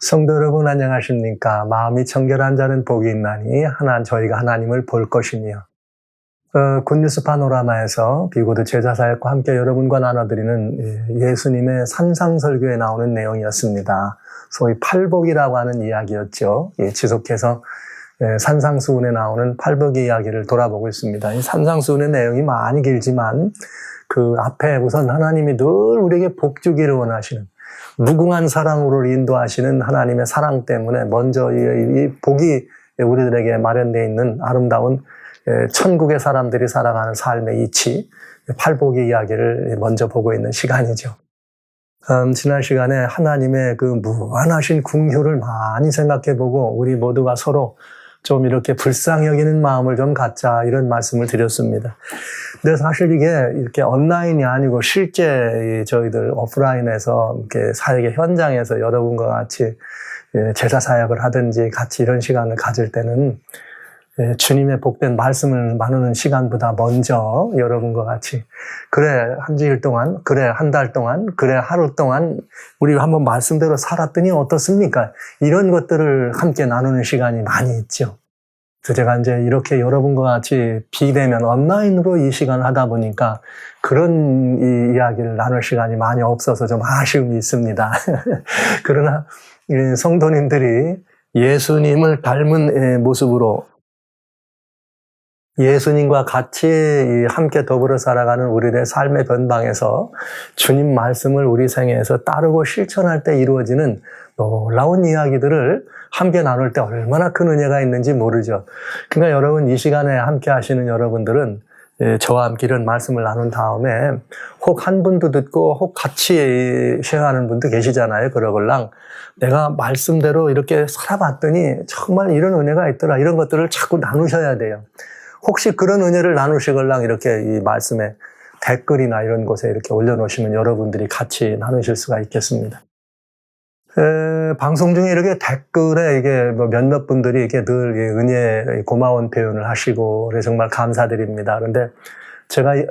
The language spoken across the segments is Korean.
성도 여러분 안녕하십니까? 마음이 청결한 자는 복이 있나니 저희가 하나님을 볼 것이며 굿뉴스 파노라마에서 비고드 제자사역과 함께 여러분과 나눠드리는 예수님의 산상설교에 나오는 내용이었습니다. 소위 팔복이라고 하는 이야기였죠. 지속해서 산상수훈에 나오는 팔복의 이야기를 돌아보고 있습니다. 이 산상수훈의 내용이 많이 길지만 그 앞에 우선 하나님이 늘 우리에게 복 주기를 원하시는 무궁한 사랑으로 인도하시는 하나님의 사랑 때문에 먼저 이 복이 우리들에게 마련되어 있는 아름다운 천국의 사람들이 살아가는 삶의 이치, 팔복의 이야기를 먼저 보고 있는 시간이죠. 지난 시간에 하나님의 그 무한하신 긍휼을 많이 생각해보고 우리 모두가 서로 좀 이렇게 불쌍히 여기는 마음을 좀 갖자 이런 말씀을 드렸습니다. 근데 사실 이게 이렇게 온라인이 아니고 실제 저희들 오프라인에서 이렇게 사역의 현장에서 여러분과 같이 제자 사역을 하든지 같이 이런 시간을 가질 때는 주님의 복된 말씀을 나누는 시간보다 먼저 여러분과 같이 그래 한 주일 동안, 그래 한 달 동안, 그래 하루 동안 우리 한번 말씀대로 살았더니 어떻습니까? 이런 것들을 함께 나누는 시간이 많이 있죠. 제가 이제 이렇게 여러분과 같이 비대면 온라인으로 이 시간을 하다 보니까 그런 이 이야기를 나눌 시간이 많이 없어서 좀 아쉬움이 있습니다. 그러나 성도님들이 예수님을 닮은 모습으로 예수님과 같이 함께 더불어 살아가는 우리의 삶의 변방에서 주님 말씀을 우리 생애에서 따르고 실천할 때 이루어지는 놀라운 이야기들을 함께 나눌 때 얼마나 큰 은혜가 있는지 모르죠. 그러니까 여러분 이 시간에 함께 하시는 여러분들은 저와 함께 이런 말씀을 나눈 다음에 혹 한 분도 듣고 혹 같이 쉐어하는 분도 계시잖아요. 그러걸랑 내가 말씀대로 이렇게 살아봤더니 정말 이런 은혜가 있더라. 이런 것들을 자꾸 나누셔야 돼요. 혹시 그런 은혜를 나누시걸랑 이렇게 이 말씀에 댓글이나 이런 곳에 이렇게 올려놓으시면 여러분들이 같이 나누실 수가 있겠습니다. 방송 중에 이렇게 댓글에 이게 몇몇 분들이 이렇게 늘 은혜 고마운 표현을 하시고 그래서 정말 감사드립니다. 그런데 제가 이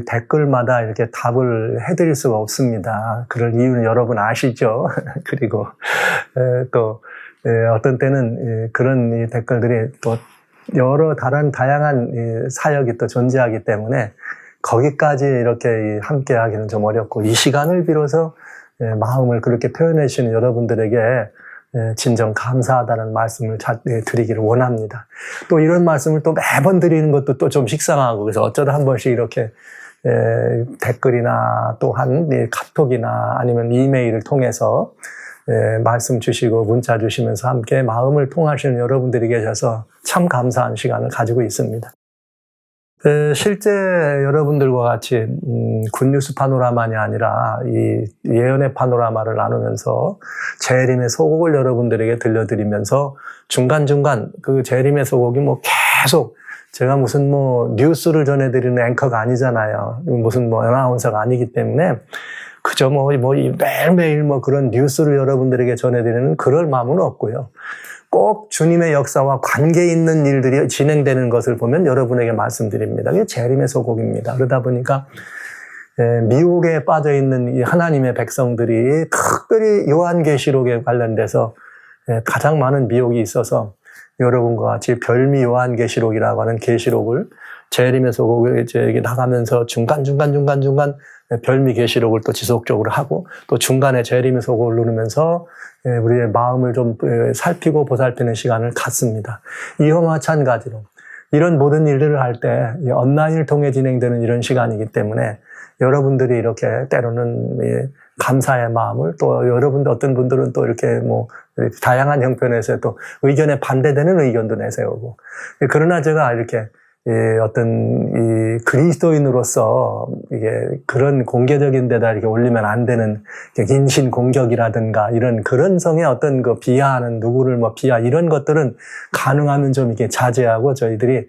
댓글마다 이렇게 답을 해드릴 수가 없습니다. 그럴 이유는 여러분 아시죠? 그리고 또 어떤 때는 그런 이 댓글들이 또 여러 다양한 사역이 또 존재하기 때문에 거기까지 이렇게 함께 하기는 좀 어렵고 이 시간을 빌어서 마음을 그렇게 표현해 주시는 여러분들에게 진정 감사하다는 말씀을 드리기를 원합니다. 또 이런 말씀을 또 매번 드리는 것도 또 좀 식상하고 그래서 어쩌다 한 번씩 이렇게 댓글이나 또한 카톡이나 아니면 이메일을 통해서 말씀 주시고 문자 주시면서 함께 마음을 통하시는 여러분들이 계셔서 참 감사한 시간을 가지고 있습니다. 실제 여러분들과 같이 굿뉴스 파노라마만이 아니라 이 예언의 파노라마를 나누면서 재림의 소곡을 여러분들에게 들려드리면서 중간중간 그 재림의 소곡이 계속 제가 무슨 뉴스를 전해드리는 앵커가 아니잖아요. 무슨 아나운서가 아니기 때문에 그저 매일매일 그런 뉴스를 여러분들에게 전해드리는 그럴 마음은 없고요. 꼭 주님의 역사와 관계 있는 일들이 진행되는 것을 보면 여러분에게 말씀드립니다. 이게 재림의 소곡입니다. 그러다 보니까 미혹에 빠져 있는 이 하나님의 백성들이 특별히 요한계시록에 관련돼서 가장 많은 미혹이 있어서 여러분과 같이 별미 요한계시록이라고 하는 계시록을 재림의 소곡에 나가면서 중간 별미 계시록을 또 지속적으로 하고 또 중간에 재림의 소곡을 누르면서 우리의 마음을 좀 살피고 보살피는 시간을 갖습니다. 이와 마찬가지로 이런 모든 일들을 할 때 온라인을 통해 진행되는 이런 시간이기 때문에 여러분들이 이렇게 때로는 감사의 마음을 또 여러분들 어떤 분들은 또 이렇게 다양한 형편에서 또 의견에 반대되는 의견도 내세우고 그러나 제가 이렇게 어떤 이 그리스도인으로서 이게 그런 공개적인 데다 이렇게 올리면 안 되는 인신 공격이라든가 이런 그런 성의 어떤 그 비하하는 누구를 비하 이런 것들은 가능하면 좀 이렇게 자제하고 저희들이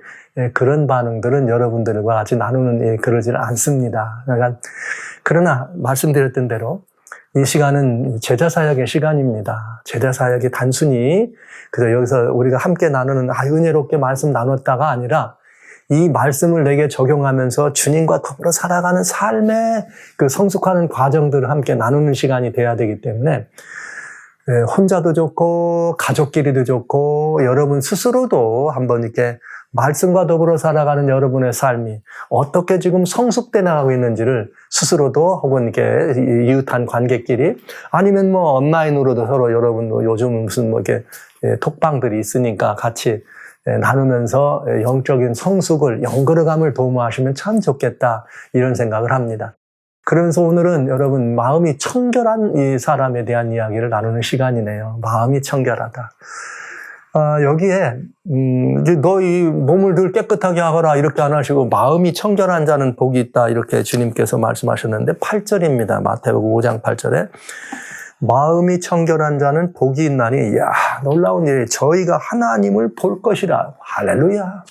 그런 반응들은 여러분들과 같이 나누는 그러질 않습니다. 그러나 말씀드렸던 대로 이 시간은 제자 사역의 시간입니다. 제자 사역이 단순히 그래서 여기서 우리가 함께 나누는 은혜롭게 말씀 나눴다가 아니라 이 말씀을 내게 적용하면서 주님과 더불어 살아가는 삶의 그 성숙하는 과정들을 함께 나누는 시간이 돼야 되기 때문에 혼자도 좋고 가족끼리도 좋고 여러분 스스로도 한번 이렇게 말씀과 더불어 살아가는 여러분의 삶이 어떻게 지금 성숙돼 나가고 있는지를 스스로도 혹은 이렇게 이웃한 관계끼리 아니면 뭐 온라인으로도 서로 여러분 요즘 무슨 뭐 이렇게 톡방들이 있으니까 같이 나누면서 영적인 성숙을 영그러감을 도모하시면 참 좋겠다 이런 생각을 합니다. 그러면서 오늘은 여러분 마음이 청결한 이 사람에 대한 이야기를 나누는 시간이네요. 마음이 청결하다. 여기에 너 이 몸을 늘 깨끗하게 하거라 이렇게 안 하시고 마음이 청결한 자는 복이 있다 이렇게 주님께서 말씀하셨는데 8절입니다. 마태복음 5장 8절에 마음이 청결한 자는 복이 있나니 이야 놀라운 일이 저희가 하나님을 볼 것이라. 할렐루야.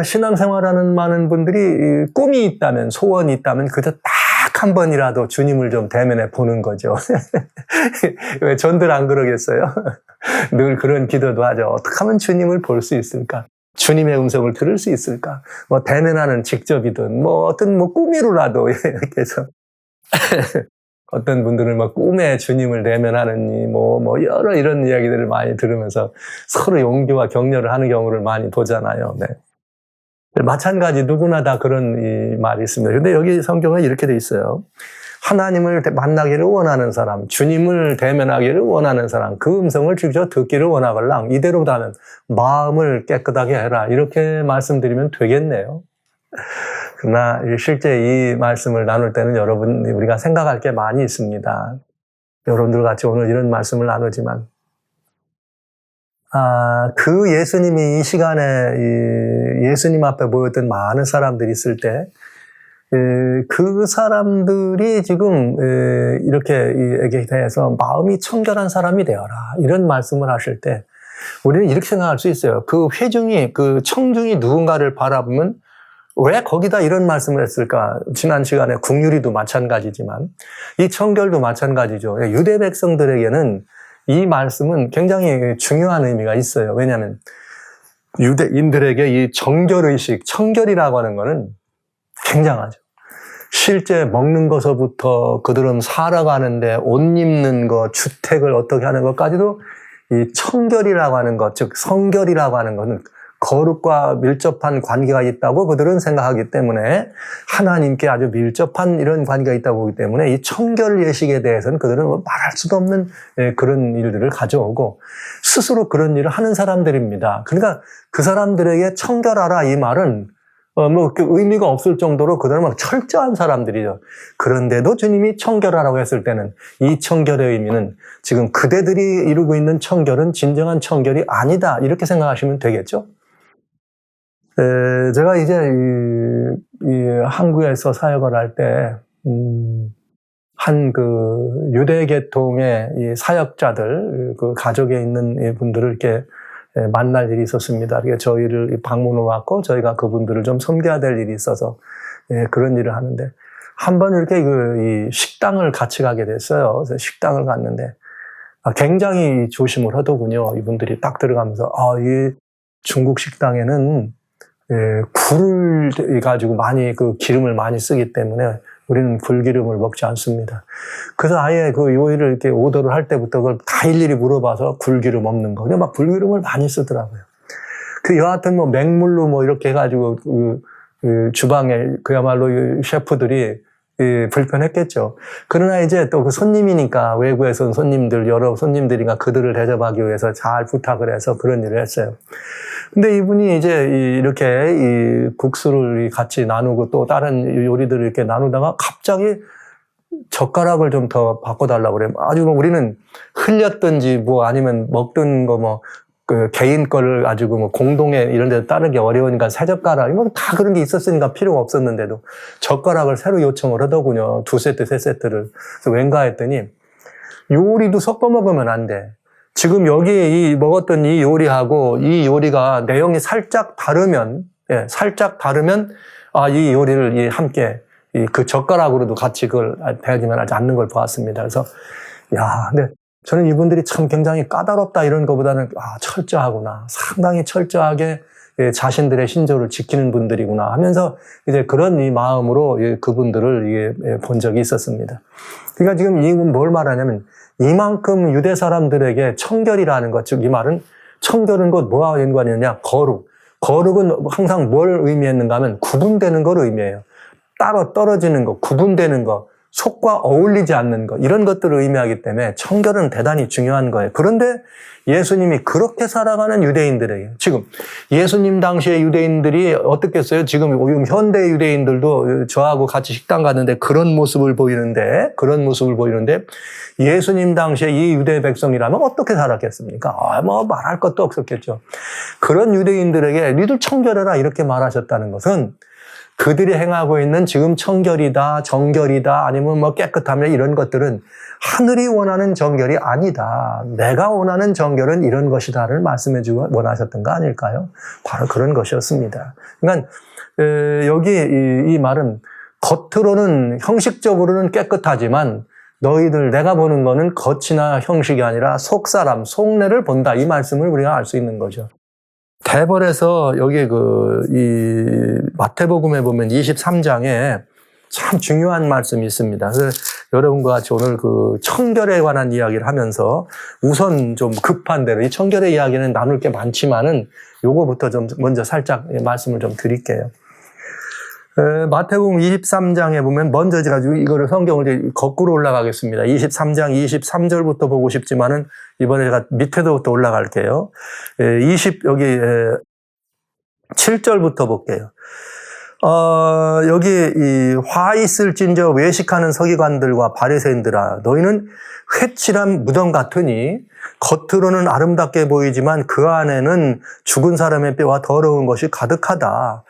신앙생활하는 많은 분들이 꿈이 있다면 소원이 있다면 그저 딱 한 번이라도 주님을 좀 대면해 보는 거죠. 왜 전들 안 그러겠어요? 늘 그런 기도도 하죠. 어떻게 하면 주님을 볼 수 있을까? 주님의 음성을 들을 수 있을까? 뭐 대면하는 직접이든 뭐 어떤 뭐 꿈이로라도 이렇게 해서 어떤 분들은 뭐 꿈에 주님을 대면하느니 뭐 여러 이런 이야기들을 많이 들으면서 서로 용기와 격려를 하는 경우를 많이 보잖아요. 네. 마찬가지 누구나 다 그런 이 말이 있습니다. 근데 여기 성경에 이렇게 돼 있어요. 하나님을 만나기를 원하는 사람, 주님을 대면하기를 원하는 사람, 그 음성을 직접 듣기를 원하걸랑 이대로다면 마음을 깨끗하게 해라. 이렇게 말씀드리면 되겠네요. 그러나 실제 이 말씀을 나눌 때는 여러분 우리가 생각할 게 많이 있습니다. 여러분들 같이 오늘 이런 말씀을 나누지만 그 예수님이 이 시간에 예수님 앞에 모였던 많은 사람들이 있을 때 그 사람들이 지금 이렇게 에게 대해서 마음이 청결한 사람이 되어라 이런 말씀을 하실 때 우리는 이렇게 생각할 수 있어요. 그 회중이 그 청중이 누군가를 바라보면 왜 거기다 이런 말씀을 했을까? 지난 시간에 국유리도 마찬가지지만 이 청결도 마찬가지죠. 유대 백성들에게는 이 말씀은 굉장히 중요한 의미가 있어요. 왜냐하면 유대인들에게 이 정결의식, 청결이라고 하는 것은 굉장하죠. 실제 먹는 것서부터 그들은 살아가는데 옷 입는 것, 주택을 어떻게 하는 것까지도 이 청결이라고 하는 것, 즉 성결이라고 하는 것은 거룩과 밀접한 관계가 있다고 그들은 생각하기 때문에 하나님께 아주 밀접한 이런 관계가 있다고 보기 때문에 이 청결 예식에 대해서는 그들은 말할 수도 없는 그런 일들을 가져오고 스스로 그런 일을 하는 사람들입니다. 그러니까 그 사람들에게 청결하라 이 말은 뭐 의미가 없을 정도로 그들은 막 철저한 사람들이죠. 그런데도 주님이 청결하라고 했을 때는 이 청결의 의미는 지금 그대들이 이루고 있는 청결은 진정한 청결이 아니다 이렇게 생각하시면 되겠죠. 제가 이제 이 한국에서 사역을 할 때 한 그 유대계통의 이 사역자들 그 가족에 있는 분들을 이렇게 만날 일이 있었습니다. 저희를 방문을 왔고 저희가 그분들을 좀 섬겨야 될 일이 있어서 그런 일을 하는데 한 번 이렇게 이 식당을 같이 가게 됐어요. 그래서 식당을 갔는데 굉장히 조심을 하더군요. 이분들이 딱 들어가면서 이 중국 식당에는 굴을 가지고 많이 그 기름을 많이 쓰기 때문에 우리는 굴기름을 먹지 않습니다. 그래서 아예 그 요리를 이렇게 오더를 할 때부터 그걸 다 일일이 물어봐서 굴기름 없는 거. 그냥 막 굴기름을 많이 쓰더라고요. 그 여하튼 뭐 맹물로 뭐 이렇게 해가지고 그 주방에 그야말로 셰프들이 불편했겠죠. 그러나 이제 또 그 손님이니까 외국에서 온 손님들, 여러 손님들이니까 그들을 대접하기 위해서 잘 부탁을 해서 그런 일을 했어요. 근데 이분이 이제 이렇게 이 국수를 같이 나누고 또 다른 요리들을 이렇게 나누다가 갑자기 젓가락을 좀 더 바꿔달라고 그래요. 아주 우리는 흘렸든지 뭐 아니면 먹던 거 뭐 그 개인 거를 가지고 뭐 공동에 이런 데 따르기 어려우니까 새 젓가락, 뭐 다 그런 게 있었으니까 필요가 없었는데도 젓가락을 새로 요청을 하더군요. 2세트, 3세트를. 그래서 왠가 했더니 요리도 섞어 먹으면 안 돼. 지금 여기 먹었던 이 요리하고 이 요리가 내용이 살짝 다르면, 살짝 다르면, 이 요리를 함께, 그 젓가락으로도 같이 그걸 대하지만 하지 않는 걸 보았습니다. 그래서, 근데 저는 이분들이 참 굉장히 까다롭다 이런 것보다는, 철저하구나. 상당히 철저하게 자신들의 신조를 지키는 분들이구나 하면서 이제 그런 이 마음으로 그분들을 본 적이 있었습니다. 그러니까 지금 이건 뭘 말하냐면 이만큼 유대 사람들에게 청결이라는 것, 즉 이 말은 청결은 곧 뭐와 연관이냐? 거룩. 거룩은 항상 뭘 의미했는가 하면 구분되는 걸 의미해요. 따로 떨어지는 것, 구분되는 것, 속과 어울리지 않는 것, 이런 것들을 의미하기 때문에 청결은 대단히 중요한 거예요. 그런데 예수님이 그렇게 살아가는 유대인들에게, 지금 예수님 당시의 유대인들이 어떻겠어요? 지금 현대 유대인들도 저하고 같이 식당 갔는데 그런 모습을 보이는데 예수님 당시에 이 유대 백성이라면 어떻게 살았겠습니까? 뭐 말할 것도 없었겠죠. 그런 유대인들에게 니들 청결해라 이렇게 말하셨다는 것은 그들이 행하고 있는 지금 청결이다, 정결이다, 아니면 뭐 깨끗함이다 이런 것들은 하늘이 원하는 정결이 아니다. 내가 원하는 정결은 이런 것이다를 말씀해주고 원하셨던 거 아닐까요? 바로 그런 것이었습니다. 그러니까 여기 이 말은 겉으로는 형식적으로는 깨끗하지만 너희들 내가 보는 거는 겉이나 형식이 아니라 속사람, 속내를 본다. 이 말씀을 우리가 알 수 있는 거죠. 대벌에서 여기 이 마태복음에 보면 23장에 참 중요한 말씀이 있습니다. 그래서 여러분과 같이 오늘 청결에 관한 이야기를 하면서 우선 좀 급한 대로 이 청결의 이야기는 나눌 게 많지만은 요거부터 좀 먼저 살짝 말씀을 좀 드릴게요. 마태복음 23장에 보면 먼저 제가 이거를 성경을 거꾸로 올라가겠습니다. 23장 23절부터 보고 싶지만은 이번에 제가 밑에서부터 올라갈게요. 여기 7절부터 볼게요. 여기 화 있을진저 외식하는 서기관들과 바리새인들아 너희는 회칠한 무덤 같으니 겉으로는 아름답게 보이지만 그 안에는 죽은 사람의 뼈와 더러운 것이 가득하다.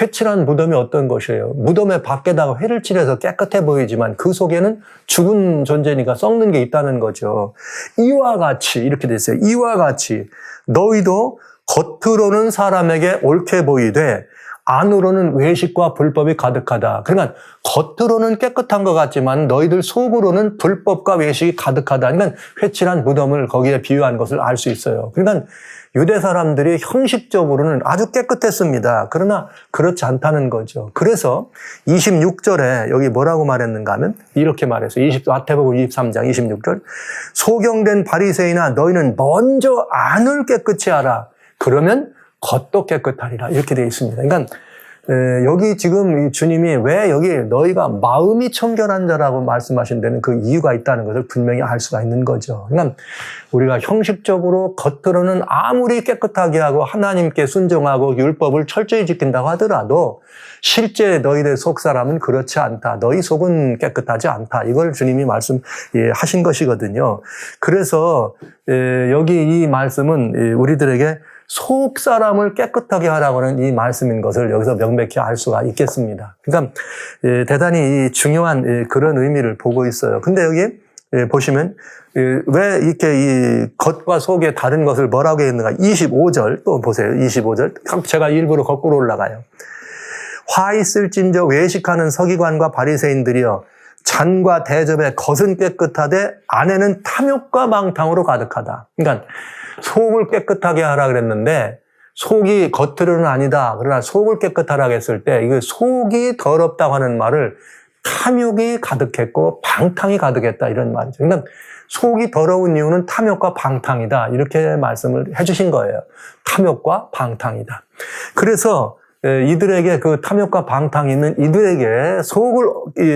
회칠한 무덤이 어떤 것이에요? 무덤의 밖에다가 회를 칠해서 깨끗해 보이지만 그 속에는 죽은 존재니까 썩는 게 있다는 거죠. 이와 같이 이렇게 돼 있어요. 이와 같이 너희도 겉으로는 사람에게 옳게 보이되 안으로는 외식과 불법이 가득하다. 그러니까 겉으로는 깨끗한 것 같지만 너희들 속으로는 불법과 외식이 가득하다. 그러니까 회칠한 무덤을 거기에 비유한 것을 알 수 있어요. 그러니까 유대 사람들이 형식적으로는 아주 깨끗했습니다. 그러나 그렇지 않다는 거죠. 그래서 26절에 여기 뭐라고 말했는가 하면 이렇게 말했어요. 마태복음 23장 26절. 소경된 바리새인아 너희는 먼저 안을 깨끗이 하라. 그러면 겉도 깨끗하리라. 이렇게 되어 있습니다. 그러니까 여기 지금 주님이 왜 여기 너희가 마음이 청결한 자라고 말씀하신 데는 그 이유가 있다는 것을 분명히 알 수가 있는 거죠. 그러니까 우리가 형식적으로 겉으로는 아무리 깨끗하게 하고 하나님께 순종하고 율법을 철저히 지킨다고 하더라도 실제 너희들 속 사람은 그렇지 않다. 너희 속은 깨끗하지 않다. 이걸 주님이 말씀하신 것이거든요. 그래서 여기 이 말씀은 우리들에게 속 사람을 깨끗하게 하라고 하는 이 말씀인 것을 여기서 명백히 알 수가 있겠습니다. 그러니까 대단히 중요한 그런 의미를 보고 있어요. 근데 여기 보시면 왜 이렇게 이 겉과 속의 다른 것을 뭐라고 했는가? 25절 또 보세요. 25절 제가 일부러 거꾸로 올라가요. 화 있을진저 외식하는 서기관과 바리새인들이여 잔과 대접의 겉은 깨끗하되 안에는 탐욕과 망탕으로 가득하다. 그러니까 속을 깨끗하게 하라 그랬는데 속이 겉으로는 아니다. 그러나 속을 깨끗하라 했을 때 이거 속이 더럽다고 하는 말을 탐욕이 가득했고 방탕이 가득했다 이런 말이죠. 그러니까 속이 더러운 이유는 탐욕과 방탕이다. 이렇게 말씀을 해주신 거예요. 탐욕과 방탕이다. 그래서 이들에게 그 탐욕과 방탕이 있는 이들에게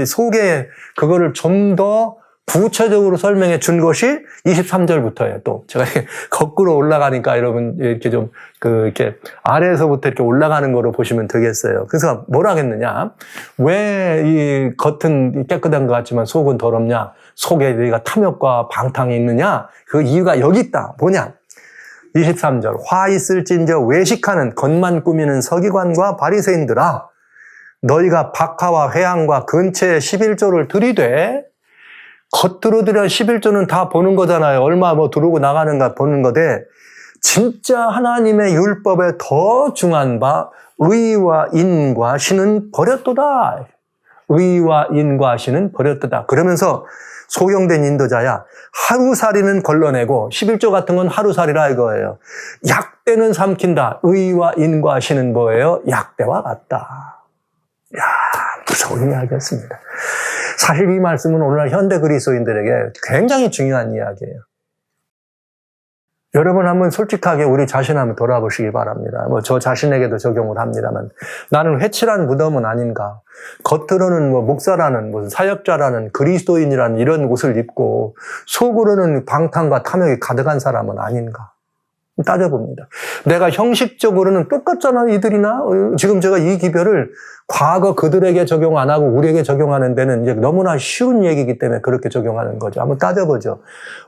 속에 그거를 좀 더 구체적으로 설명해 준 것이 23절부터예요. 또 제가 거꾸로 올라가니까 여러분 이렇게 좀 이렇게 아래에서부터 이렇게 올라가는 거로 보시면 되겠어요. 그래서 뭐라 했느냐? 왜 이 겉은 깨끗한 것 같지만 속은 더럽냐? 속에 너희가 탐욕과 방탕이 있느냐? 그 이유가 여기 있다. 뭐냐? 23절 화 있을진저 외식하는 겉만 꾸미는 서기관과 바리새인들아 너희가 박하와 회향과 근처에 11조를 들이되 겉으로 들여 11조는 다 보는 거잖아요. 얼마 들어오고 나가는가 보는 거되 진짜 하나님의 율법에 더 중한 바 의와 인과 신은 버렸도다. 의와 인과 신은 버렸도다. 그러면서 소경된 인도자야. 하루살이는 걸러내고 11조 같은 건 하루살이라 이거예요. 약대는 삼킨다. 의와 인과 신은 뭐예요? 약대와 같다. 야, 무서운 이야기였습니다. 사실 이 말씀은 오늘날 현대 그리스도인들에게 굉장히 중요한 이야기예요. 여러분 한번 솔직하게 우리 자신 한번 돌아보시기 바랍니다. 저 자신에게도 적용을 합니다만, 나는 회칠한 무덤은 아닌가? 겉으로는 목사라는, 무슨 사역자라는, 그리스도인이라는 이런 옷을 입고 속으로는 방탕과 탐욕이 가득한 사람은 아닌가? 따져봅니다. 내가 형식적으로는 똑같잖아, 이들이나? 지금 제가 이 기별을 과거 그들에게 적용 안 하고 우리에게 적용하는 데는 이제 너무나 쉬운 얘기이기 때문에 그렇게 적용하는 거죠. 한번 따져보죠.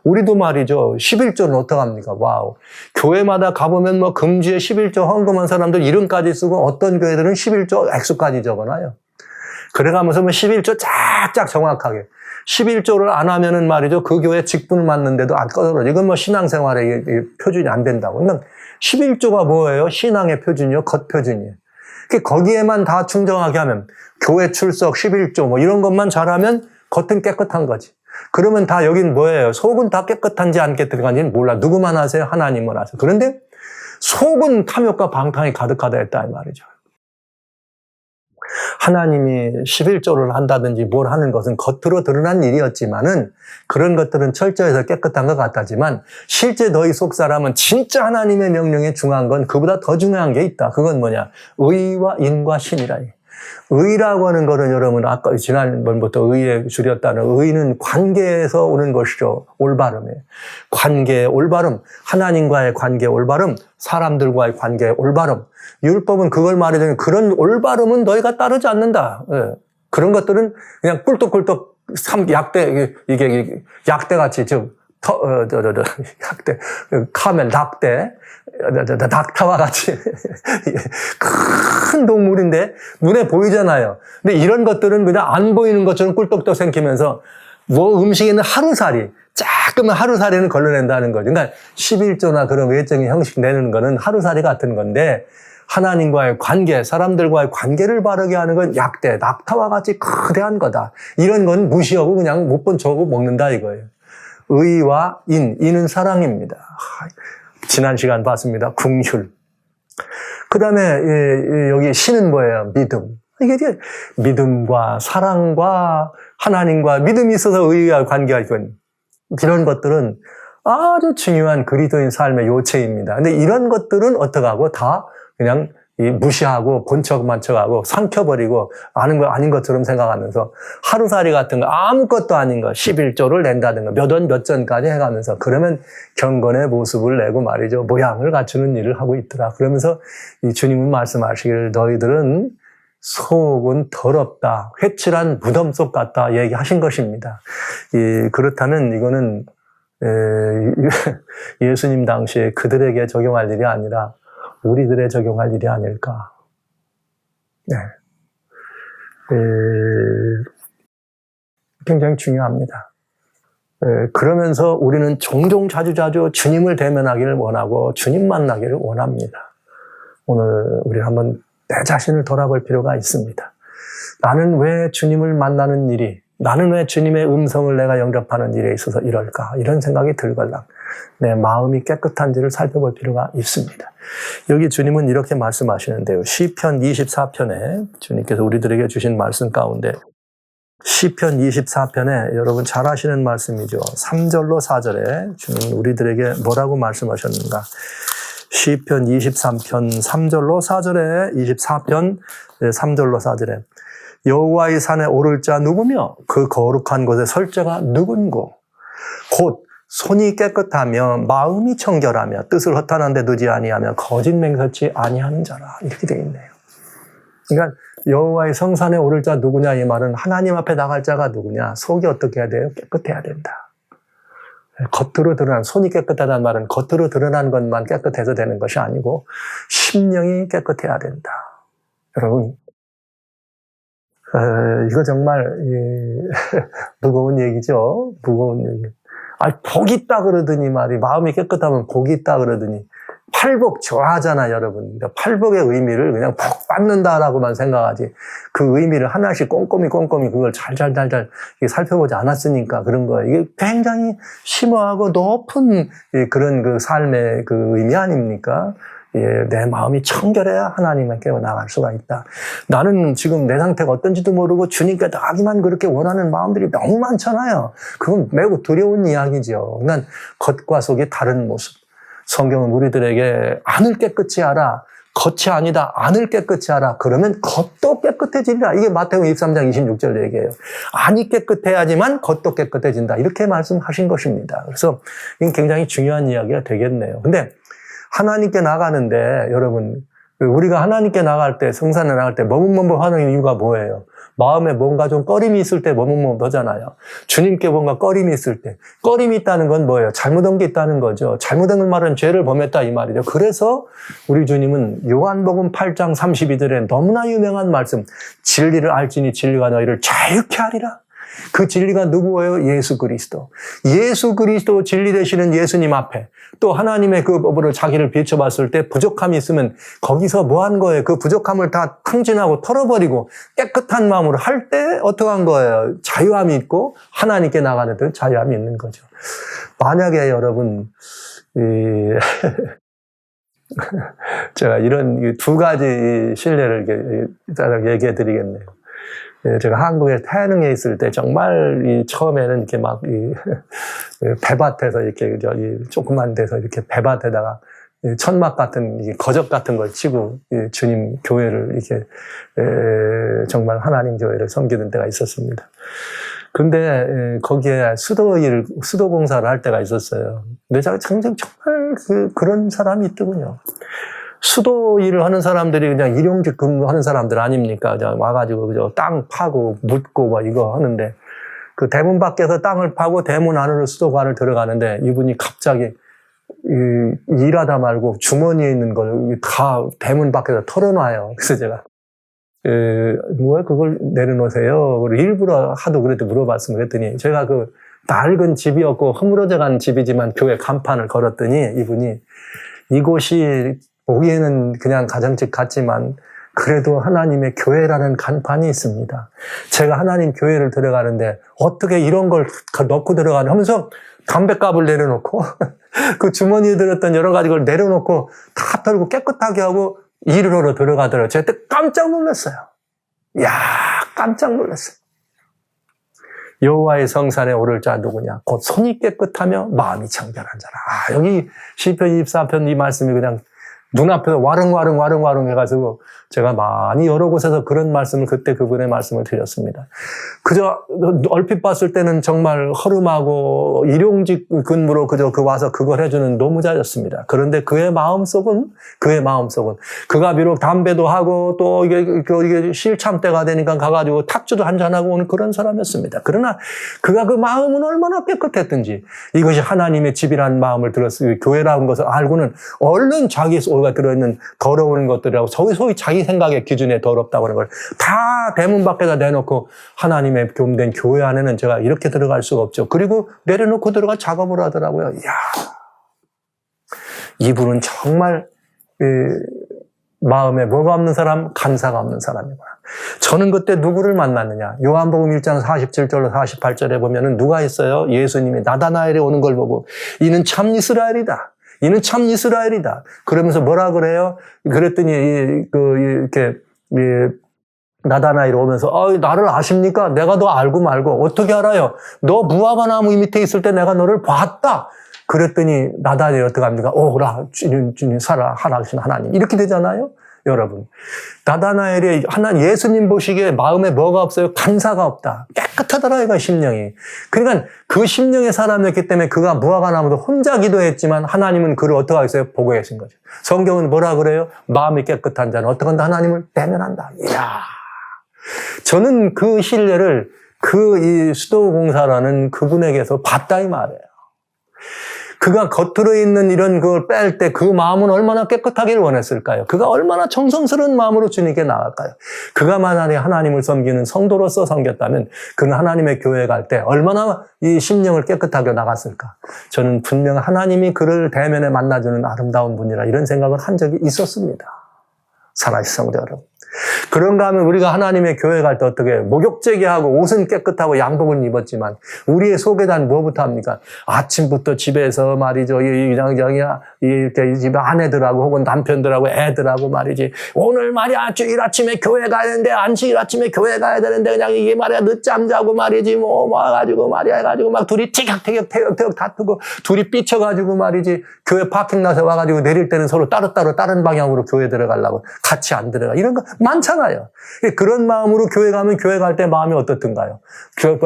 우리도 말이죠. 11조는 어떡합니까? 와우. 교회마다 가보면 금주에 11조 헌금한 사람들 이름까지 쓰고 어떤 교회들은 11조 액수까지 적어놔요. 그래가면서 11조 쫙쫙 정확하게. 11조를 안 하면은 말이죠. 그 교회 직분을 맡는데도 안 꺼들어져. 이건 신앙생활의 표준이 안 된다고. 그러니까 11조가 뭐예요? 신앙의 표준이요? 겉표준이에요. 거기에만 다 충정하게 하면, 교회 출석 11조 이런 것만 잘하면 겉은 깨끗한 거지. 그러면 다 여긴 뭐예요? 속은 다 깨끗한지 안 깨끗한지는 몰라. 누구만 하세요? 하나님만 하세요. 그런데 속은 탐욕과 방탕이 가득하다 했다 이 말이죠. 하나님이 11조를 한다든지 뭘 하는 것은 겉으로 드러난 일이었지만은 그런 것들은 철저해서 깨끗한 것 같다지만 실제 너희 속 사람은 진짜 하나님의 명령에 중요한 건 그보다 더 중요한 게 있다. 그건 뭐냐? 의와 인과 신이라. 의라고 하는 거는 여러분 아까 지난번부터 의에 줄였다는 의는 관계에서 오는 것이죠. 올바름이에요. 관계의 올바름, 하나님과의 관계의 올바름, 사람들과의 관계의 올바름. 율법은 그걸 말해주는 그런 올바름은 너희가 따르지 않는다. 예. 그런 것들은 그냥 꿀떡꿀떡 약대, 이게 약대같이 즉 약대, 카멜, 낙타와 같이 큰 동물인데 눈에 보이잖아요. 근데 이런 것들은 그냥 안 보이는 것처럼 꿀떡떡 생기면서 음식에는 하루살이, 조금은 하루살이는 걸러낸다는 거죠. 그러니까 11조나 그런 외적인 형식 내는 거는 하루살이 같은 건데 하나님과의 관계, 사람들과의 관계를 바르게 하는 건 약대, 낙타와 같이 거대한 거다. 이런 건 무시하고 그냥 못 본 척하고 먹는다 이거예요. 의와 인은 사랑입니다. 지난 시간 봤습니다. 궁휼. 그 다음에 여기 신은 뭐예요? 믿음. 이게 믿음과 사랑과 하나님과 믿음이 있어서 의와 관계가 있건 이런 것들은 아주 중요한 그리스도인 삶의 요체입니다. 근데 이런 것들은 어떻게 하고 다 그냥 무시하고 본척만 척하고 삼켜버리고 아닌 것처럼 생각하면서 하루살이 같은 거 아무것도 아닌 거 11조를 낸다든가 몇 원 몇 전까지 해가면서 그러면 경건의 모습을 내고 말이죠. 모양을 갖추는 일을 하고 있더라. 그러면서 이 주님은 말씀하시기를 너희들은 속은 더럽다. 회칠한 무덤 속 같다. 얘기하신 것입니다. 그렇다면 이거는 예수님 당시에 그들에게 적용할 일이 아니라 우리들의 적용할 일이 아닐까. 네. 굉장히 중요합니다. 그러면서 우리는 종종 자주자주 주님을 대면하기를 원하고 주님 만나기를 원합니다. 오늘 우리 한번 내 자신을 돌아볼 필요가 있습니다. 나는 왜 주님을 만나는 일이, 나는 왜 주님의 음성을 내가 영접하는 일에 있어서 이럴까? 이런 생각이 들걸랑 내 마음이 깨끗한지를 살펴볼 필요가 있습니다. 여기 주님은 이렇게 말씀하시는데요. 시편 24편에 주님께서 우리들에게 주신 말씀 가운데 시편 24편에 여러분 잘 아시는 말씀이죠. 3절로 4절에 주님은 우리들에게 뭐라고 말씀하셨는가? 시편 23편 3절로 4절에 24편 3절로 4절에 여호와의 산에 오를 자 누구며 그 거룩한 곳에 설 자가 누군고 곧 손이 깨끗하며 마음이 청결하며 뜻을 허탄한 데 두지 아니하며 거짓 맹세치 아니하는 자라 이렇게 되어 있네요. 그러니까 여호와의 성산에 오를 자 누구냐 이 말은 하나님 앞에 나갈 자가 누구냐 속이 어떻게 해야 돼요? 깨끗해야 된다. 겉으로 드러난 손이 깨끗하다는 말은 겉으로 드러난 것만 깨끗해서 되는 것이 아니고 심령이 깨끗해야 된다. 여러분 이거 정말 무거운 얘기죠. 무거운 얘기. 복이 있다 그러더니 말이 마음이 깨끗하면 복이 있다 그러더니 팔복 좋아하잖아, 여러분. 그러니까 팔복의 의미를 그냥 복 받는다라고만 생각하지. 그 의미를 하나씩 꼼꼼히 그걸 잘 살펴보지 않았으니까 그런 거예요. 이게 굉장히 심오하고 높은 그런 그 삶의 그 의미 아닙니까? 예, 내 마음이 청결해야 하나님께 나갈 수가 있다. 나는 지금 내 상태가 어떤지도 모르고 주님께 나기만 그렇게 원하는 마음들이 너무 많잖아요. 그건 매우 두려운 이야기죠. 그러니까 겉과 속이 다른 모습. 성경은 우리들에게 안을 깨끗이 하라. 겉이 아니다. 안을 깨끗이 하라. 그러면 겉도 깨끗해지리라. 이게 마태복음 23장 26절 얘기예요. 안이 깨끗해야지만 겉도 깨끗해진다. 이렇게 말씀하신 것입니다. 그래서 이건 굉장히 중요한 이야기가 되겠네요. 근데 하나님께 나가는데 여러분, 우리가 하나님께 나갈 때, 성산에 나갈 때 머뭇머뭇하는 이유가 뭐예요? 마음에 뭔가 좀 꺼림이 있을 때 머뭇머뭇하잖아요. 주님께 뭔가 꺼림이 있을 때. 꺼림이 있다는 건 뭐예요? 잘못한 게 있다는 거죠. 잘못한 말은 죄를 범했다 이 말이죠. 그래서 우리 주님은 요한복음 8장 32절에 너무나 유명한 말씀, 진리를 알지니 진리가 너희를 자유케 하리라. 그 진리가 누구예요? 예수 그리스도. 예수 그리스도 진리 되시는 예수님 앞에 또 하나님의 그 법으로 자기를 비춰봤을 때 부족함이 있으면 거기서 뭐 한 거예요? 그 부족함을 다 탕진하고 털어버리고 깨끗한 마음으로 할 때 어떻게 한 거예요? 자유함이 있고 하나님께 나가는 데 자유함이 있는 거죠. 만약에 여러분 제가 이런 두 가지 신뢰를 얘기해 드리겠네요. 제가 한국에 태릉에 있을 때 정말 처음에는 이렇게 막 배밭에서 이렇게 조그만 데서 이렇게 배밭에다가 천막 같은 거적 같은 걸 치고 주님 교회를 이렇게 정말 하나님 교회를 섬기는 때가 있었습니다. 근데 거기에 수도 공사를 할 때가 있었어요. 근데 제가 정말 그런 사람이 있더군요. 수도 일을 하는 사람들이 그냥 일용직 근무하는 사람들 아닙니까? 그냥 와가지고 그저 땅 파고 묻고 막 이거 하는데 그 대문 밖에서 땅을 파고 대문 안으로 수도관을 들어가는데 이분이 갑자기 일하다 말고 주머니에 있는 걸 다 대문 밖에서 털어놔요. 그래서 제가 왜 그걸 내려놓으세요? 일부러 하도 그랬더니 물어봤습니다. 그랬더니 제가 그 낡은 집이었고 허물어져 간 집이지만 교회 간판을 걸었더니 이분이 이곳이 보기에는 그냥 가정집 같지만 그래도 하나님의 교회라는 간판이 있습니다. 제가 하나님 교회를 들어가는데 어떻게 이런 걸 넣고 들어가냐 하면서 담뱃값을 내려놓고 그 주머니에 들었던 여러 가지 걸 내려놓고 다 털고 깨끗하게 하고 일을 하러 들어가더라고요. 제가 그때 깜짝 놀랐어요. 이야, 깜짝 놀랐어요. 여호와의 성산에 오를 자 누구냐? 곧 손이 깨끗하며 마음이 청결한 자라. 여기 시편 24편 이 말씀이 그냥 눈앞에서 와릉와릉 해가지고 제가 많이 여러 곳에서 그런 말씀을 그때 그분의 말씀을 드렸습니다. 그저 얼핏 봤을 때는 정말 허름하고 일용직 근무로 그저 와서 그걸 해주는 노무자였습니다. 그런데 그의 마음속은 그가 비록 담배도 하고 또 이게 실참 때가 되니까 가가지고 탁주도 한잔하고 오는 그런 사람이었습니다. 그러나 그가 그 마음은 얼마나 깨끗했든지 이것이 하나님의 집이라는 마음을 들었으니 교회라는 것을 알고는 얼른 자기 속에 들어있는 더러운 것들이라고 소위 자기 생각의 기준에 더럽다고 하는 걸 다 대문 밖에다 내놓고 하나님의 된 교회 안에는 제가 이렇게 들어갈 수가 없죠. 그리고 내려놓고 들어가 작업을 하더라고요. 이야, 이분은 정말 마음에 뭐가 없는 사람, 간사가 없는 사람이구나. 저는 그때 누구를 만났느냐? 요한복음 1장 47절로 48절에 보면은 누가 있어요? 예수님이 나다나엘에 오는 걸 보고 이는 참 이스라엘이다. 이는 참 이스라엘이다. 그러면서 뭐라 그래요? 그랬더니 이렇게 나다나엘 오면서 나를 아십니까? 내가 너 알고 말고 어떻게 알아요? 너 무화과 나무 밑에 있을 때 내가 너를 봤다. 그랬더니 나다나엘이 어떻게 합니까? 오라 주님 살아 하나님 하나님 이렇게 되잖아요. 여러분, 나다나엘이 예수님 보시기에 마음에 뭐가 없어요? 간사가 없다. 깨끗하더라, 이가 심령이. 그러니까 그 심령의 사람이었기 때문에 그가 무화과 나무도 혼자 기도했지만 하나님은 그를 어떻게 하겠어요? 보고 계신 거죠. 성경은 뭐라 그래요? 마음이 깨끗한 자는 어떻게 한다? 하나님을 대면한다. 이야. 저는 그 신뢰를 이 수도공사라는 그분에게서 봤다 이 말이에요. 그가 겉으로 있는 이런 걸 뺄 때 그 마음은 얼마나 깨끗하기를 원했을까요? 그가 얼마나 정성스러운 마음으로 주님께 나갈까요? 그가 만약에 하나님을 섬기는 성도로서 섬겼다면 그는 하나님의 교회에 갈 때 얼마나 이 심령을 깨끗하게 나갔을까? 저는 분명 하나님이 그를 대면에 만나주는 아름다운 분이라 이런 생각을 한 적이 있었습니다. 살아있는 성도 여러분. 그런가 하면 우리가 하나님의 교회 갈 때 어떻게 목욕제기하고 옷은 깨끗하고 양복을 입었지만 우리의 속에 단 뭐부터 합니까? 아침부터 집에서 말이죠. 이렇게 집 아내들하고 혹은 남편들하고 애들하고 말이지. 오늘 말이야 주일 아침에 교회 가야 되는데 안식일 아침에 교회 가야 되는데 그냥 이게 말이야 늦잠 자고 말이지 뭐 와가지고 말이야 해가지고 막 둘이 티격태격 다투고 둘이 삐쳐가지고 말이지 교회 파킹 나서 와가지고 내릴 때는 서로 따로따로 다른 방향으로 교회 들어가려고 같이 안 들어가 이런 거 많잖아요. 그런 마음으로 교회 가면 교회 갈 때 마음이 어떻든가요?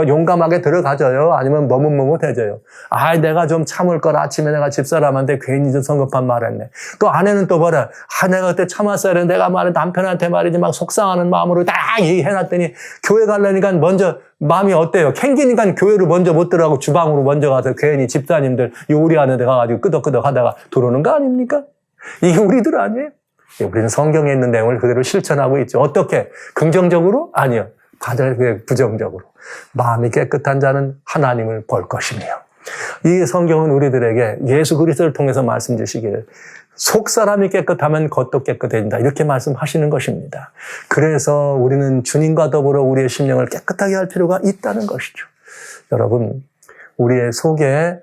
용감하게 들어가져요? 아니면 머뭇머뭇해져요? 아, 내가 좀 참을 거라 아침에 내가 집사람한테 괜히 좀 성급한 말 했네. 또 아내는 또 뭐라? 아, 내가 그때 참았어야 했는데 내가 말은 남편한테 말이지 막 속상하는 마음으로 딱 얘기해놨더니 교회 가려니까 먼저 마음이 어때요? 캥기니까 교회를 먼저 못 들어가고 주방으로 먼저 가서 괜히 집사님들 요리하는 데 가가지고 끄덕끄덕 하다가 들어오는 거 아닙니까? 이게 우리들 아니에요? 우리는 성경에 있는 내용을 그대로 실천하고 있죠. 어떻게? 긍정적으로? 아니요. 가장 부정적으로. 마음이 깨끗한 자는 하나님을 볼 것이며. 이 성경은 우리들에게 예수 그리스도를 통해서 말씀 주시기를 속 사람이 깨끗하면 겉도 깨끗해진다. 이렇게 말씀하시는 것입니다. 그래서 우리는 주님과 더불어 우리의 심령을 깨끗하게 할 필요가 있다는 것이죠. 여러분, 우리의 속에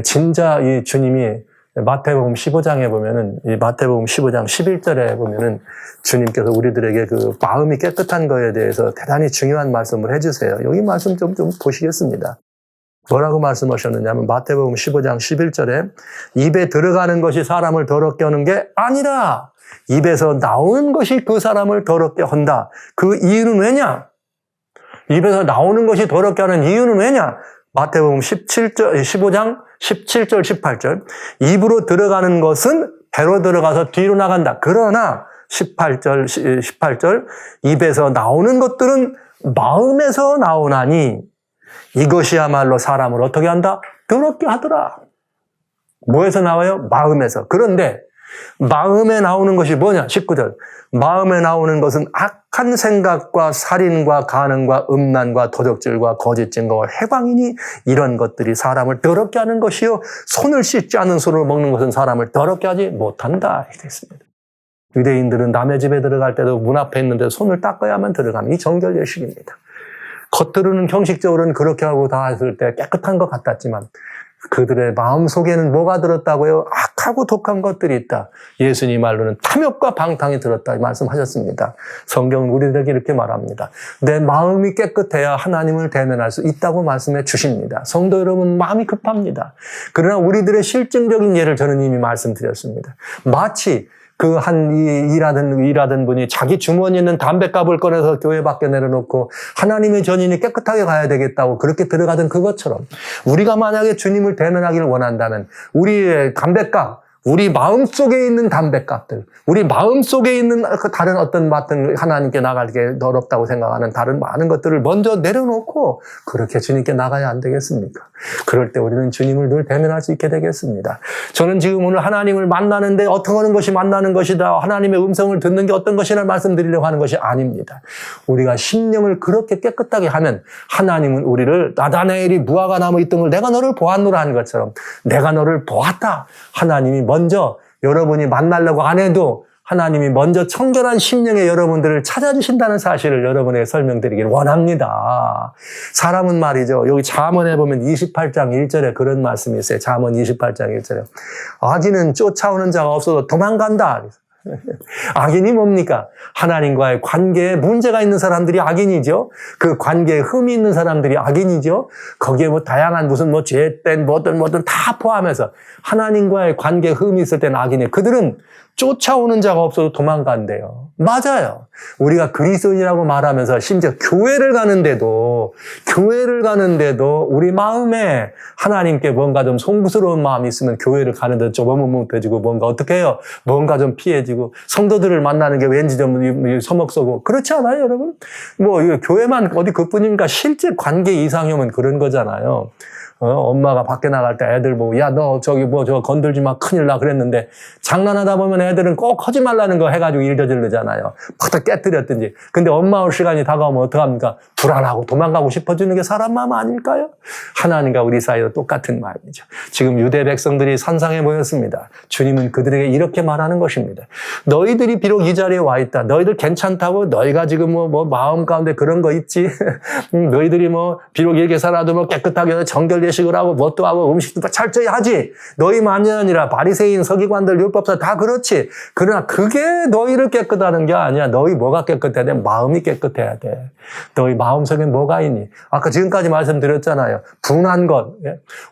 진짜 이 주님이 마태복음 15장에 보면은, 이 마태복음 15장 11절에 보면은 주님께서 우리들에게 그 마음이 깨끗한 거에 대해서 대단히 중요한 말씀을 해주세요. 여기 말씀 좀 보시겠습니다. 뭐라고 말씀하셨느냐면 마태복음 15장 11절에 입에 들어가는 것이 사람을 더럽게 하는 게 아니라 입에서 나오는 것이 그 사람을 더럽게 한다. 그 이유는 왜냐? 입에서 나오는 것이 더럽게 하는 이유는 왜냐? 마태복음 15장 17절, 18절. 입으로 들어가는 것은 배로 들어가서 뒤로 나간다. 그러나 18절. 입에서 나오는 것들은 마음에서 나오나니 이것이야말로 사람을 어떻게 한다? 더럽게 하더라. 뭐에서 나와요? 마음에서. 그런데 마음에 나오는 것이 뭐냐? 19절. 마음에 나오는 것은 악한 생각과 살인과 간음과 음란과 도적질과 거짓 증거와 해방이니 이런 것들이 사람을 더럽게 하는 것이요. 손을 씻지 않은 손으로 먹는 것은 사람을 더럽게 하지 못한다. 이렇게 했습니다. 유대인들은 남의 집에 들어갈 때도 문 앞에 있는데 손을 닦아야만 들어가는 이 정결 예식입니다. 겉으로는 형식적으로는 그렇게 하고 다 했을 때 깨끗한 것 같았지만 그들의 마음 속에는 뭐가 들었다고요? 악하고 독한 것들이 있다. 예수님 말로는 탐욕과 방탕이 들었다 말씀하셨습니다. 성경은 우리들에게 이렇게 말합니다. 내 마음이 깨끗해야 하나님을 대면할 수 있다고 말씀해 주십니다. 성도 여러분, 마음이 급합니다. 그러나 우리들의 실증적인 예를 저는 이미 말씀드렸습니다. 마치 그 일하던 분이 자기 주머니에 있는 담뱃갑을 꺼내서 교회 밖에 내려놓고 하나님의 전인이 깨끗하게 가야 되겠다고 그렇게 들어가던 그것처럼 우리가 만약에 주님을 대면하기를 원한다면 우리의 담뱃갑, 우리 마음속에 있는 담뱃갑들, 우리 마음속에 있는 다른 어떤 하나님께 나가게 더럽다고 생각하는 다른 많은 것들을 먼저 내려놓고 그렇게 주님께 나가야 안 되겠습니까? 그럴 때 우리는 주님을 늘 대면할 수 있게 되겠습니다. 저는 지금 오늘 하나님을 만나는데 어떤 하는 것이 만나는 것이다. 하나님의 음성을 듣는 게 어떤 것이라 말씀드리려고 하는 것이 아닙니다. 우리가 심령을 그렇게 깨끗하게 하면 하나님은 우리를 나다나엘이 무화과 나무 이 등을 내가 너를 보았노라 하는 것처럼 내가 너를 보았다. 하나님이 먼저 여러분이 만나려고 안 해도 하나님이 먼저 청결한 심령의 여러분들을 찾아주신다는 사실을 여러분에게 설명드리길 원합니다. 사람은 말이죠. 여기 잠언에 보면 28장 1절에 그런 말씀이 있어요. 잠언 28장 1절에. 악인은 쫓아오는 자가 없어도 도망간다. 악인이 뭡니까? 하나님과의 관계에 문제가 있는 사람들이 악인이죠. 그 관계에 흠이 있는 사람들이 악인이죠. 거기에 다양한 무슨 죄된 뭐든 다 포함해서 하나님과의 관계에 흠이 있을 때는 악인이에요. 그들은 쫓아오는 자가 없어도 도망간대요. 맞아요. 우리가 그리스도인이라고 말하면서 심지어 교회를 가는데도 우리 마음에 하나님께 뭔가 좀 송구스러운 마음이 있으면 교회를 가는데 좀 머뭇머뭇해지고 뭔가 어떻게 해요? 뭔가 좀 피해지고 성도들을 만나는 게 왠지 좀 서먹서고 그렇지 않아요, 여러분? 교회만 어디 그뿐입니까? 실제 관계 이상형은 그런 거잖아요. 엄마가 밖에 나갈 때 애들 보고, 야, 너 저기 뭐 저 건들지 마, 큰일 나 그랬는데, 장난하다 보면 애들은 꼭 하지 말라는 거 해가지고 일 저지르잖아요. 팍 깨뜨렸든지. 근데 엄마 올 시간이 다가오면 어떡합니까? 불안하고 도망가고 싶어지는 게 사람 마음 아닐까요? 하나님과 우리 사이도 똑같은 마음이죠. 지금 유대 백성들이 산상에 모였습니다. 주님은 그들에게 이렇게 말하는 것입니다. 너희들이 비록 이 자리에 와 있다. 너희들 괜찮다고? 너희가 지금 뭐 마음 가운데 그런 거 있지? 너희들이 뭐 비록 이렇게 살아도 뭐 깨끗하게 정결 예식을 하고 뭣도 하고 음식도 철저히 하지. 너희만이 아니라 바리새인, 서기관들, 율법사 다 그렇지. 그러나 그게 너희를 깨끗하는 게 아니야. 너희 뭐가 깨끗해야 돼? 마음이 깨끗해야 돼. 너희 마음속에 뭐가 있니? 아까 지금까지 말씀드렸잖아요. 분한 것.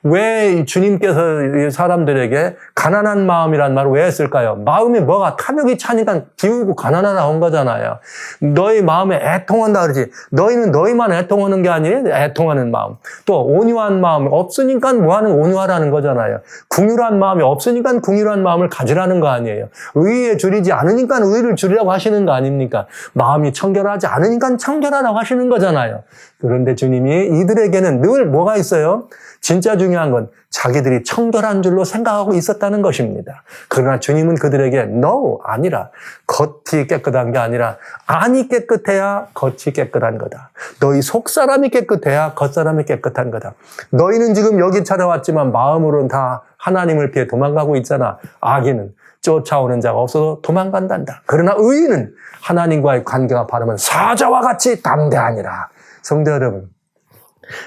왜 주님께서 사람들에게 가난한 마음이란 말을 왜 했을까요? 마음이 뭐가 탐욕이 차니까 비우고 가난하다 온 거잖아요. 너희 마음에 애통한다 그러지. 너희는 너희만 애통하는 게 아니에요. 애통하는 마음. 또 온유한 마음 없으니까 뭐하는 온유하라는 거잖아요. 궁휼한 마음이 없으니까 궁휼한 마음을 가지라는 거 아니에요. 의에 줄이지 않으니까 의를 줄이라고 하시는 거 아닙니까? 마음이 청결하지 않으니까 청결하라고 하시는 거잖아요. 그런데 주님이 이들에게는 늘 뭐가 있어요? 진짜 중요한 건 자기들이 청결한 줄로 생각하고 있었다는 것입니다. 그러나 주님은 그들에게 no, 아니라 겉이 깨끗한 게 아니라 안이 깨끗해야 겉이 깨끗한 거다. 너희 속사람이 깨끗해야 겉사람이 깨끗한 거다. 너희는 지금 여기 찾아왔지만 마음으로는 다 하나님을 피해 도망가고 있잖아. 악인은 쫓아오는 자가 없어서 도망간단다. 그러나 의인은 하나님과의 관계가 바르면 사자와 같이 담대하니라. 성도 여러분,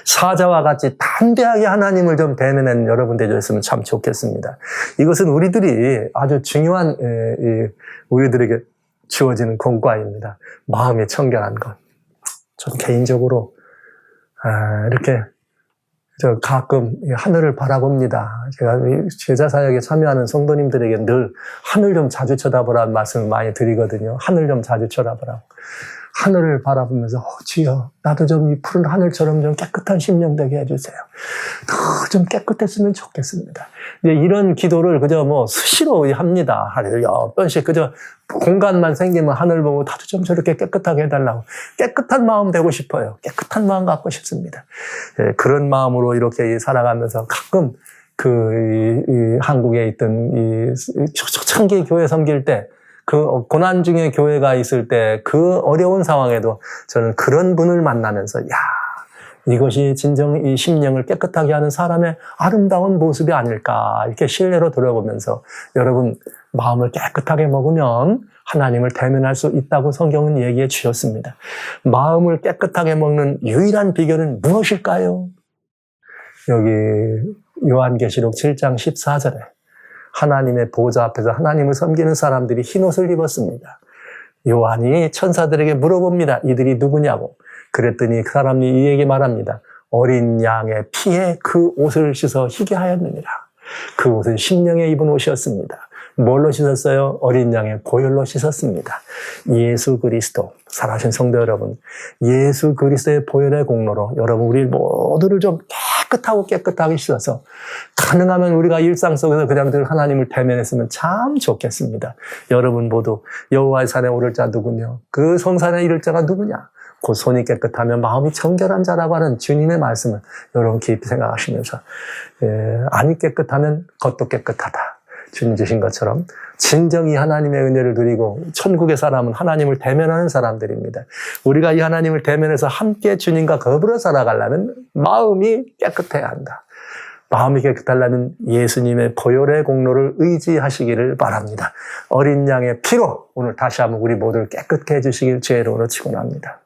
사자와 같이 담대하게 하나님을 좀 대면하는 여러분 되셨으면 참 좋겠습니다. 이것은 우리들이 아주 중요한 우리들에게 주어지는 공과입니다. 마음이 청결한 것. 전 개인적으로 이렇게 저 가끔 하늘을 바라봅니다. 제가 제자 사역에 참여하는 성도님들에게 늘 하늘 좀 자주 쳐다보라는 말씀을 많이 드리거든요. 하늘 좀 자주 쳐다보라고. 하늘을 바라보면서 주여 나도 좀 이 푸른 하늘처럼 좀 깨끗한 심령 되게 해주세요. 더 좀 깨끗했으면 좋겠습니다. 이제 이런 기도를 그저 뭐 수시로 합니다. 하루에 몇 번씩 그저 공간만 생기면 하늘 보고 나도 좀 저렇게 깨끗하게 해달라고. 깨끗한 마음 되고 싶어요. 깨끗한 마음 갖고 싶습니다. 그런 마음으로 이렇게 살아가면서 가끔 이 한국에 있던 이 초창기 교회 섬길 때 그 고난 중에 교회가 있을 때 그 어려운 상황에도 저는 그런 분을 만나면서 이것이 진정 이 심령을 깨끗하게 하는 사람의 아름다운 모습이 아닐까 이렇게 신뢰로 돌아보면서 여러분 마음을 깨끗하게 먹으면 하나님을 대면할 수 있다고 성경은 얘기해 주셨습니다. 마음을 깨끗하게 먹는 유일한 비결은 무엇일까요? 여기 요한계시록 7장 14절에 하나님의 보좌 앞에서 하나님을 섬기는 사람들이 흰옷을 입었습니다. 요한이 천사들에게 물어봅니다. 이들이 누구냐고. 그랬더니 그 사람이 이에게 말합니다. 어린 양의 피에 그 옷을 씻어 희게 하였느니라. 그 옷은 심령에 입은 옷이었습니다. 뭘로 씻었어요? 어린 양의 보혈로 씻었습니다. 예수 그리스도, 살아계신 성도 여러분, 예수 그리스도의 보혈의 공로로 여러분 우리 모두를 좀 깨끗하게 씻어서 가능하면 우리가 일상 속에서 그냥 늘 하나님을 대면했으면 참 좋겠습니다. 여러분 모두 여호와의 산에 오를 자 누구며 그 성산에 이를 자가 누구냐? 곧 손이 깨끗하며 마음이 청결한 자라고 하는 주님의 말씀을 여러분 깊이 생각하시면서 안이 깨끗하면 겉도 깨끗하다. 주님 주신 것처럼 진정이 하나님의 은혜를 누리고 천국의 사람은 하나님을 대면하는 사람들입니다. 우리가 이 하나님을 대면해서 함께 주님과 더불어 살아가려면 마음이 깨끗해야 한다. 마음이 깨끗하려면 예수님의 보혈의 공로를 의지하시기를 바랍니다. 어린 양의 피로 오늘 다시 한번 우리 모두를 깨끗게 해주시길 주의 이름으로 축원합니다.